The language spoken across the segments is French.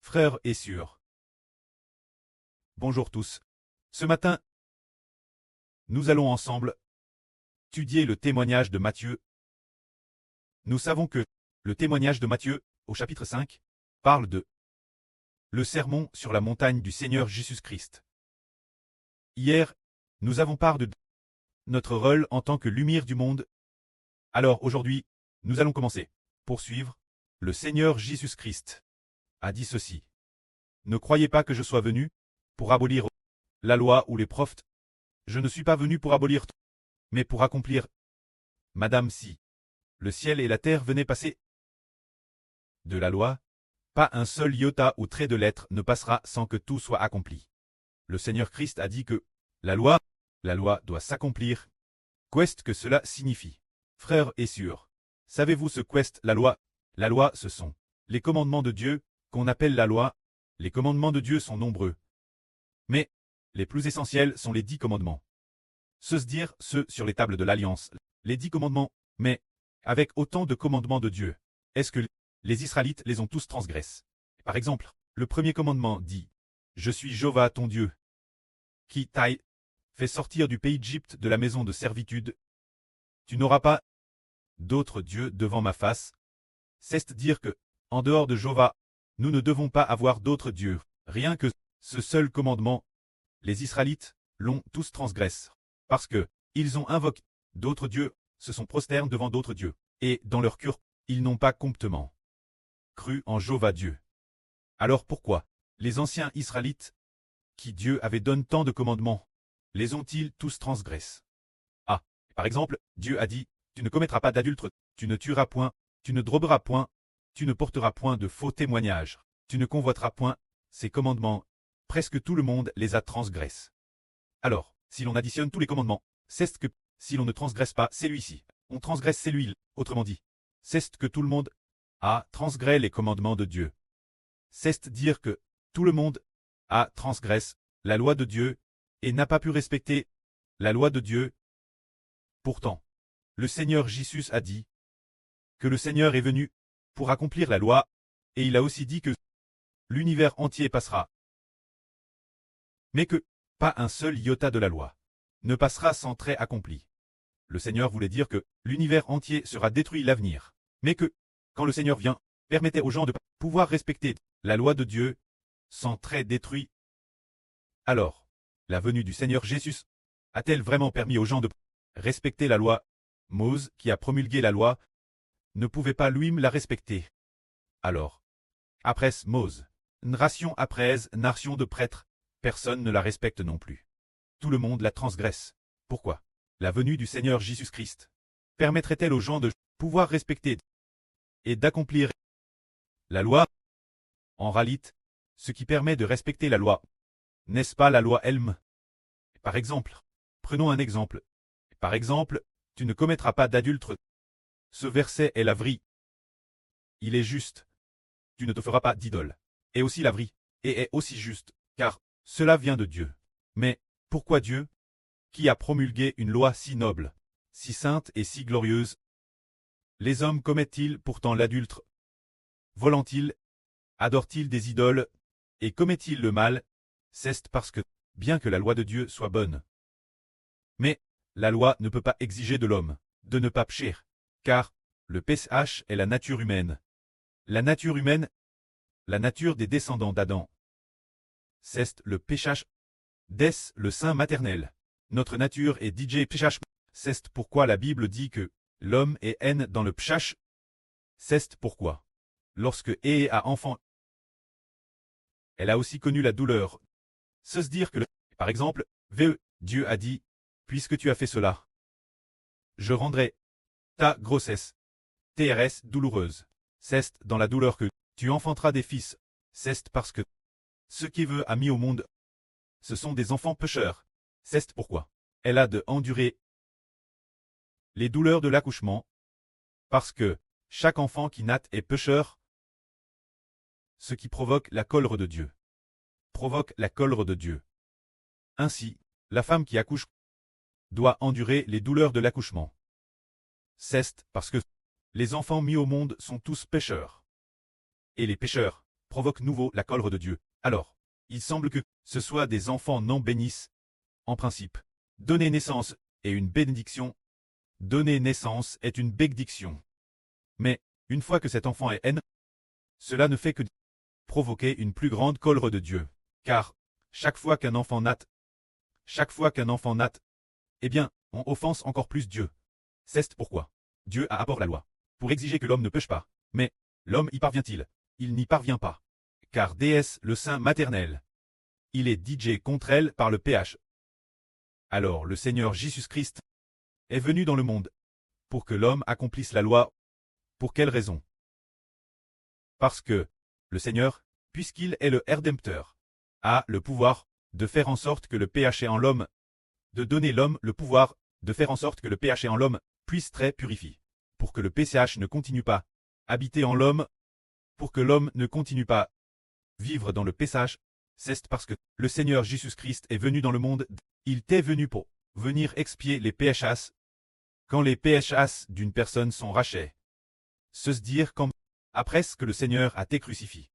Frères et sœurs. Bonjour tous. Ce matin, nous allons ensemble étudier le témoignage de Matthieu. Nous savons que le témoignage de Matthieu, au chapitre 5, parle de le sermon sur la montagne du Seigneur Jésus-Christ. Hier, nous avons parlé de notre rôle en tant que lumière du monde. Alors aujourd'hui, nous allons commencer. Poursuivre. Le Seigneur Jésus-Christ a dit ceci. Ne croyez pas que je sois venu pour abolir la loi ou les prophètes. Je ne suis pas venu pour abolir, mais pour accomplir. Madame, si le ciel et la terre venaient passer de la loi, pas un seul iota ou trait de lettre ne passera sans que tout soit accompli. Le Seigneur Christ a dit que la loi doit s'accomplir. Qu'est-ce que cela signifie? Frères et sœurs, savez-vous ce qu'est la loi? La loi, ce sont les commandements de Dieu, qu'on appelle la loi. Les commandements de Dieu sont nombreux. Mais les plus essentiels sont les 10 commandements. Dire ceux sur les tables de l'Alliance, les 10 commandements, mais avec autant de commandements de Dieu, est-ce que les Israélites les ont tous transgressés? Par exemple, le premier commandement dit « Je suis Jéhovah ton Dieu, qui t'a fait sortir du pays d'Égypte de la maison de servitude. Tu n'auras pas d'autres dieux devant ma face. » C'est-à-dire que, en dehors de Jéhovah, nous ne devons pas avoir d'autres dieux. Rien que ce seul commandement, les Israélites l'ont tous transgressé. Parce que, ils ont invoqué d'autres dieux, se sont prosternés devant d'autres dieux. Et, dans leur cœur, ils n'ont pas complètement cru en Jéhovah Dieu. Alors pourquoi les anciens Israélites, qui Dieu avait donné tant de commandements, les ont-ils tous transgressés? Ah, par exemple, Dieu a dit, tu ne commettras pas d'adultère, tu ne tueras point, tu ne drogueras point, tu ne porteras point de faux témoignages, tu ne convoiteras point. Ces commandements, presque tout le monde les a transgressés. Alors, si l'on additionne tous les commandements, c'est que, si l'on ne transgresse pas celui-ci, on transgresse celui-là. Autrement dit, c'est que tout le monde a transgressé les commandements de Dieu. C'est dire que tout le monde a transgressé la loi de Dieu et n'a pas pu respecter la loi de Dieu. Pourtant, le Seigneur Jésus a dit que le Seigneur est venu pour accomplir la loi, et il a aussi dit que l'univers entier passera, mais que pas un seul iota de la loi ne passera sans trait accompli. Le Seigneur voulait dire que l'univers entier sera détruit à l'avenir, mais que, quand le Seigneur vient, permettait aux gens de pouvoir respecter la loi de Dieu sans trait détruit. Alors, la venue du Seigneur Jésus a-t-elle vraiment permis aux gens de respecter la loi? Moïse, qui a promulgué la loi, ne pouvait pas lui-même la respecter. Alors, après Moïse, nation après nation de prêtres, personne ne la respecte non plus. Tout le monde la transgresse. Pourquoi la venue du Seigneur Jésus-Christ permettrait-elle aux gens de pouvoir respecter et d'accomplir la loi? En réalité, ce qui permet de respecter la loi, n'est-ce pas la loi elle-même? Par exemple, prenons un exemple. Par exemple, tu ne commettras pas d'adultère. Ce verset est la vraie. Il est juste. Tu ne te feras pas d'idole. Et aussi la vraie, et est aussi juste, car cela vient de Dieu. Mais, pourquoi Dieu, qui a promulgué une loi si noble, si sainte et si glorieuse, les hommes commettent-ils pourtant l'adultère? Volent-ils? Adorent-ils des idoles? Et commettent-ils le mal? C'est parce que, bien que la loi de Dieu soit bonne, mais la loi ne peut pas exiger de l'homme de ne pas pécher, car le péché est la nature humaine. La nature humaine, la nature des descendants d'Adam. C'est le péché dès le sein maternel. Notre nature est DJ péché. C'est pourquoi la Bible dit que l'homme est haine dans le péché. C'est pourquoi, lorsque Ève a enfant, elle a aussi connu la douleur. C'est dire que, par exemple, Dieu a dit, puisque tu as fait cela, je rendrai ta grossesse TRS douloureuse. C'est dans la douleur que tu enfanteras des fils. C'est parce que ce qu'Ève a mis au monde, ce sont des enfants pécheurs. C'est pourquoi elle a de endurer les douleurs de l'accouchement, parce que chaque enfant qui naît est pécheur. Ce qui provoque la colère de Dieu provoque la colère de Dieu. Ainsi, la femme qui accouche doit endurer les douleurs de l'accouchement. C'est parce que les enfants mis au monde sont tous pécheurs. Et les pécheurs provoque nouveau la colère de Dieu. Alors, il semble que ce soit des enfants non bénissent. En principe, donner naissance est une bénédiction. Donner naissance est une bénédiction. Mais, une fois que cet enfant est haine, cela ne fait que provoquer une plus grande colère de Dieu. Car, chaque fois qu'un enfant naît, eh bien, on offense encore plus Dieu. C'est pourquoi Dieu a apporté la loi, pour exiger que l'homme ne pêche pas. Mais, l'homme y parvient-il? Il n'y parvient pas. Car déesse le sein maternel, il est DJ contre elle par le péché. Alors le Seigneur Jésus-Christ est venu dans le monde, pour que l'homme accomplisse la loi. Pour quelle raison? Parce que, le Seigneur, puisqu'il est le Rédempteur, a le pouvoir de faire en sorte que le péché en l'homme, de donner l'homme le pouvoir de faire en sorte que le péché en l'homme puisse très purifier, pour que le péché ne continue pas habiter en l'homme, pour que l'homme ne continue pas vivre dans le péché. C'est parce que le Seigneur Jésus-Christ est venu dans le monde, il t'est venu pour venir expier les péchés. Quand les péchés d'une personne sont rachés, se dire comme après ce que le Seigneur a été crucifié.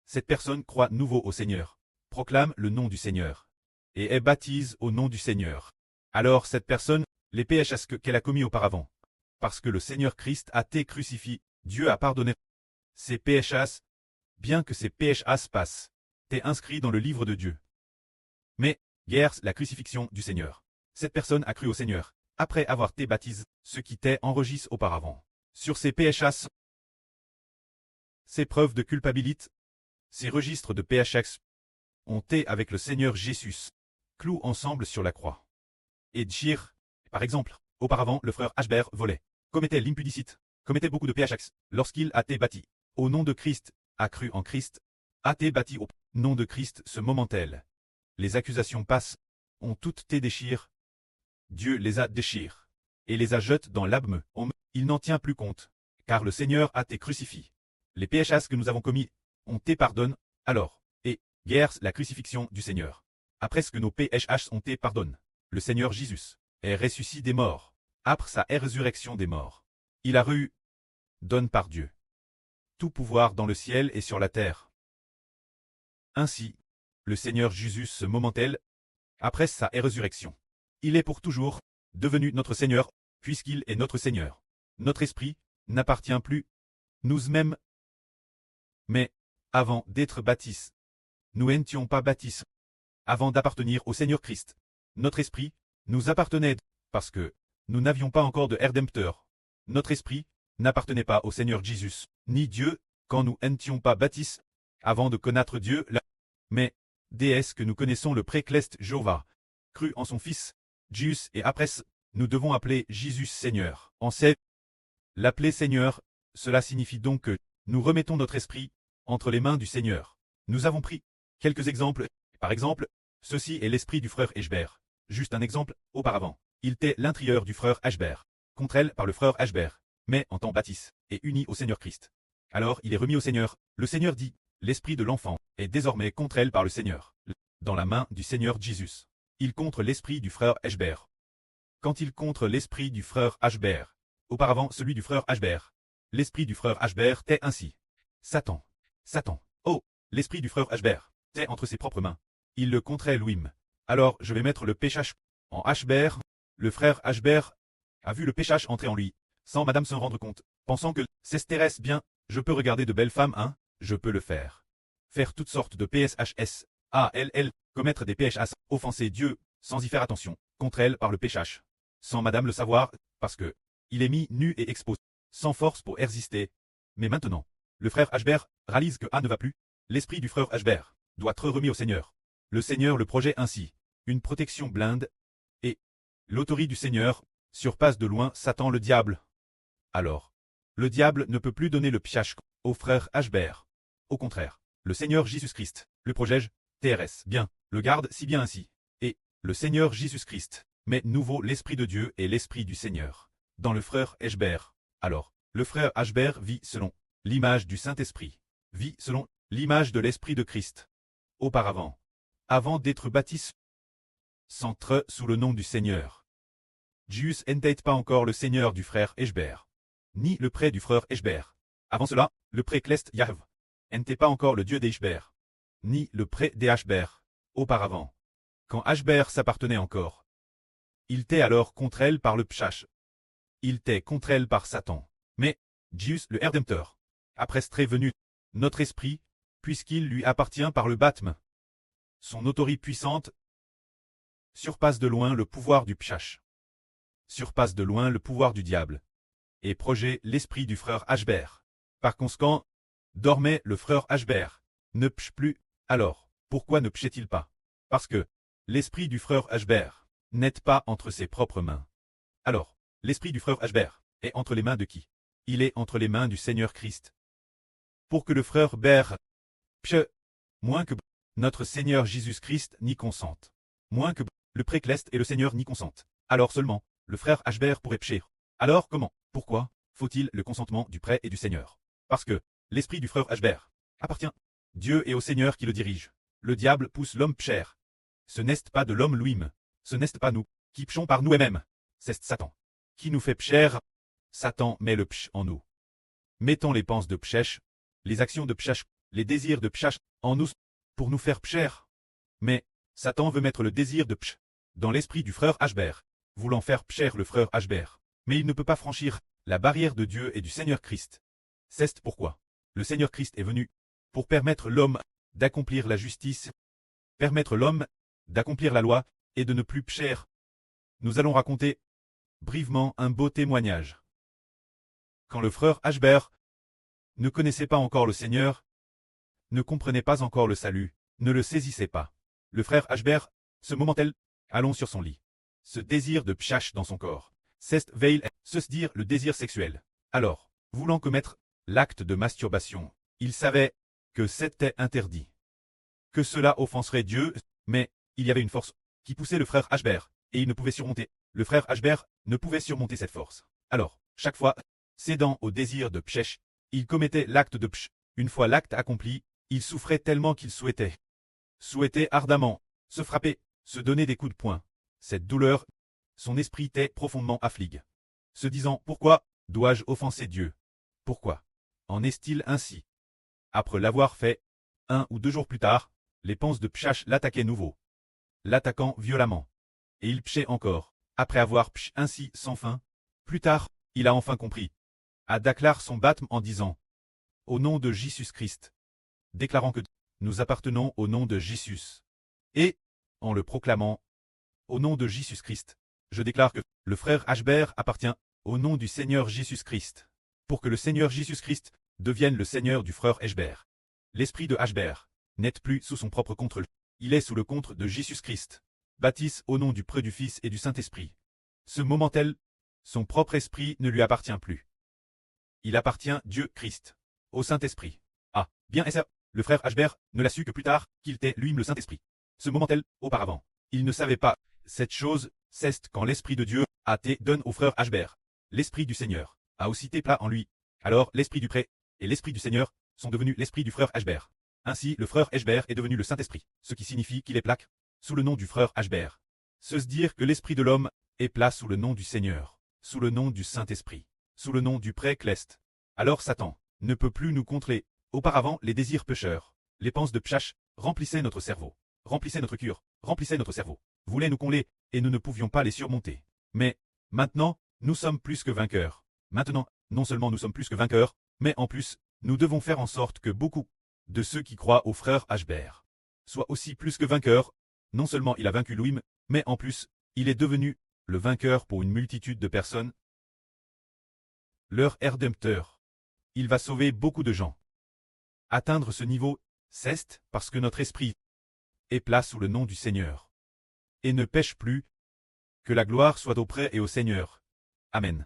Cette personne croit nouveau au Seigneur, proclame le nom du Seigneur, et est baptise au nom du Seigneur. Alors cette personne, les péchés qu'elle a commis auparavant, parce que le Seigneur Christ a été crucifié, Dieu a pardonné ses péchés, bien que ces péchés passent, t'es inscrit dans le livre de Dieu. Mais, guère la crucifixion du Seigneur. Cette personne a cru au Seigneur, après avoir été baptisé, ce qui t'est enregistré auparavant. Sur ces péchés, ces preuves de culpabilité, ces registres de péchés, ont été avec le Seigneur Jésus, cloués ensemble sur la croix. Et dire, par exemple, auparavant le frère Ashbert volait, commettait l'impudicite, commettait beaucoup de péchés, lorsqu'il a été bâti, au nom de Christ, a cru en Christ, a été bâti au nom de Christ ce moment-tel. Les accusations passent, ont toutes été déchirées. Dieu les a déchirées, et les a jetées dans l'abîme. Il n'en tient plus compte, car le Seigneur a été crucifié. Les péchés que nous avons commis, ont été pardonnés, alors, et, guère la crucifixion du Seigneur. Après ce que nos péchés ont été pardonnés, le Seigneur Jésus est ressuscité des morts, après sa résurrection des morts. Il a reçu, donne par Dieu, tout pouvoir dans le ciel et sur la terre. Ainsi, le Seigneur Jésus ce moment-tel, après sa résurrection, il est pour toujours devenu notre Seigneur, puisqu'il est notre Seigneur. Notre esprit n'appartient plus nous-mêmes. Mais, avant d'être baptisés, nous n'étions pas baptisés. Avant d'appartenir au Seigneur Christ, notre esprit nous appartenait, parce que nous n'avions pas encore de Rédempteur. Notre esprit n'appartenait pas au Seigneur Jésus, ni Dieu, quand nous n'étions pas baptisés, avant de connaître Dieu là. Mais, déesse que nous connaissons le précleste Jéhovah, cru en son Fils, Jésus, et après, nous devons appeler Jésus Seigneur. En sait, l'appeler Seigneur, cela signifie donc que nous remettons notre esprit entre les mains du Seigneur. Nous avons pris quelques exemples. Par exemple, ceci est l'esprit du frère Ashbert. Juste un exemple, auparavant, il était l'intérieur du frère Ashbert, contre elle par le frère Ashbert, mais en tant baptiste, et uni au Seigneur Christ. Alors il est remis au Seigneur. Le Seigneur dit, l'esprit de l'enfant est désormais contre elle par le Seigneur, dans la main du Seigneur Jésus. Il contre l'esprit du frère Ashbert. Quand il contre l'esprit du frère Ashbert, auparavant celui du frère Ashbert, l'esprit du frère Ashbert est ainsi. Satan. Satan. Oh, l'esprit du frère Ashbert est entre ses propres mains. Il le contrait lui-même. Alors je vais mettre le péché en Ashbert. Le frère Ashbert a vu le péché entrer en lui, sans madame s'en rendre compte, pensant que c'est Thérèse bien, je peux regarder de belles femmes, hein, je peux le faire. Faire toutes sortes de PSHS, ALL, commettre des PHS, offenser Dieu, sans y faire attention, contre elle par le péché. Sans madame le savoir, parce que il est mis nu et exposé, sans force pour résister. Mais maintenant, le frère Ashbert réalise que A ne va plus. L'esprit du frère Ashbert doit être remis au Seigneur. Le Seigneur le projette ainsi, une protection blinde, et l'autorité du Seigneur surpasse de loin Satan le diable. Alors, le diable ne peut plus donner le piège au frère Ashbert. Au contraire, le Seigneur Jésus-Christ, le protège, TRS, bien, le garde si bien ainsi. Et, le Seigneur Jésus-Christ, met nouveau l'Esprit de Dieu et l'Esprit du Seigneur dans le frère Ashbert. Alors, le frère Ashbert vit selon l'image du Saint-Esprit, vit selon l'image de l'Esprit de Christ. Auparavant, avant d'être baptisé, s'entre sous le nom du Seigneur. Jésus n'était pas encore le Seigneur du frère Ashbert, ni le prêtre du frère Ashbert. Avant cela, le précleste Yahv n'était pas encore le dieu des Hbert, ni le pré des Hbert, auparavant. Quand Hbert s'appartenait encore. Il était alors contre elle par le Pshach. Il était contre elle par Satan. Mais, Dius le Rédempteur, après serait venu, notre esprit, puisqu'il lui appartient par le baptême. Son autorité puissante surpasse de loin le pouvoir du Pshach. Surpasse de loin le pouvoir du diable. Et projet l'esprit du frère Hbert. Par conséquent, dormait le frère Hbert. Ne pche plus, alors, pourquoi ne pchait-il pas? Parce que l'esprit du frère Hbert n'est pas entre ses propres mains. Alors, l'esprit du frère Hbert est entre les mains de qui? Il est entre les mains du Seigneur Christ. Pour que le frère Ber pche, moins que notre Seigneur Jésus-Christ n'y consente. Moins que le précleste et le Seigneur n'y consentent. Alors seulement, le frère Hbert pourrait pcher. Alors comment? Pourquoi faut-il le consentement du prêtre et du Seigneur? Parce que l'esprit du frère Hbert appartient Dieu et au Seigneur qui le dirige. Le diable pousse l'homme pcher. Ce n'est pas de l'homme lui-même. Ce n'est pas nous qui pchons par nous-mêmes. C'est Satan qui nous fait pcher. Satan met le pch en nous. Mettons les penses de pchèche, les actions de pchach, les désirs de pchach en nous pour nous faire pcher. Mais Satan veut mettre le désir de pch dans l'esprit du frère Hbert, voulant faire pcher le frère Hbert. Mais il ne peut pas franchir la barrière de Dieu et du Seigneur Christ. C'est pourquoi le Seigneur Christ est venu pour permettre l'homme d'accomplir la justice, permettre l'homme d'accomplir la loi et de ne plus pcher. Nous allons raconter brièvement un beau témoignage. Quand le frère Hbert ne connaissait pas encore le Seigneur, ne comprenait pas encore le salut, ne le saisissait pas. Le frère Hbert, ce moment-là, allons sur son lit. Ce désir de pchach dans son corps. C'est veille, se dire le désir sexuel. Alors, voulant commettre l'acte de masturbation, il savait que c'était interdit. Que cela offenserait Dieu, mais il y avait une force qui poussait le frère Hbert, et il ne pouvait surmonter. Le frère Hbert ne pouvait surmonter cette force. Alors, chaque fois, cédant au désir de pchèche, il commettait l'acte de pch. Une fois l'acte accompli, il souffrait tellement qu'il souhaitait ardemment, se frapper, se donner des coups de poing. Cette douleur, son esprit était profondément affligé. Se disant, pourquoi dois-je offenser Dieu? Pourquoi en est-il ainsi? Après l'avoir fait, 1 ou 2 jours plus tard, les penses de pchach l'attaquaient nouveau. L'attaquant violemment. Et il pchait encore, après avoir pch ainsi sans fin. Plus tard, il a enfin compris. A déclaré son baptême en disant, au nom de Jésus-Christ, déclarant que nous appartenons au nom de Jésus. Et, en le proclamant, au nom de Jésus-Christ, je déclare que le frère Hbert appartient au nom du Seigneur Jésus-Christ, pour que le Seigneur Jésus-Christ devienne le Seigneur du frère Hbert. L'esprit de Hbert n'est plus sous son propre contrôle, il est sous le contrôle de Jésus-Christ, baptise au nom du Prêtre du Fils et du Saint-Esprit. Ce moment-là, son propre esprit ne lui appartient plus. Il appartient Dieu Christ, au Saint-Esprit. Ah, bien et ça, le frère Hbert ne l'a su que plus tard qu'il était lui-même le Saint-Esprit. Ce moment-là, auparavant, il ne savait pas cette chose, c'est quand l'Esprit de Dieu a été donné au frère Hbert. L'Esprit du Seigneur a aussi été plat en lui. Alors l'Esprit du prêtre et l'Esprit du Seigneur sont devenus l'Esprit du frère Hbert. Ainsi le frère Hbert est devenu le Saint-Esprit, ce qui signifie qu'il est plaque sous le nom du frère Hbert. Se dire que l'Esprit de l'homme est plat sous le nom du Seigneur, sous le nom du Saint-Esprit, sous le nom du pré-cleste. Alors Satan ne peut plus nous contrer. Auparavant, les désirs pécheurs, les penses de pchach, remplissaient notre cerveau, remplissaient notre cœur, remplissaient notre cerveau, voulaient nous combler, et nous ne pouvions pas les surmonter. Mais, maintenant, nous sommes plus que vainqueurs. Maintenant, non seulement nous sommes plus que vainqueurs, mais en plus, nous devons faire en sorte que beaucoup de ceux qui croient au frère Hbert soient aussi plus que vainqueurs. Non seulement il a vaincu Louis, mais en plus, il est devenu le vainqueur pour une multitude de personnes. Leur Rédempteur. Il va sauver beaucoup de gens. Atteindre ce niveau, c'est parce que notre esprit est plat sous le nom du Seigneur. Et ne pêche plus. Que la gloire soit auprès et au Seigneur. Amen.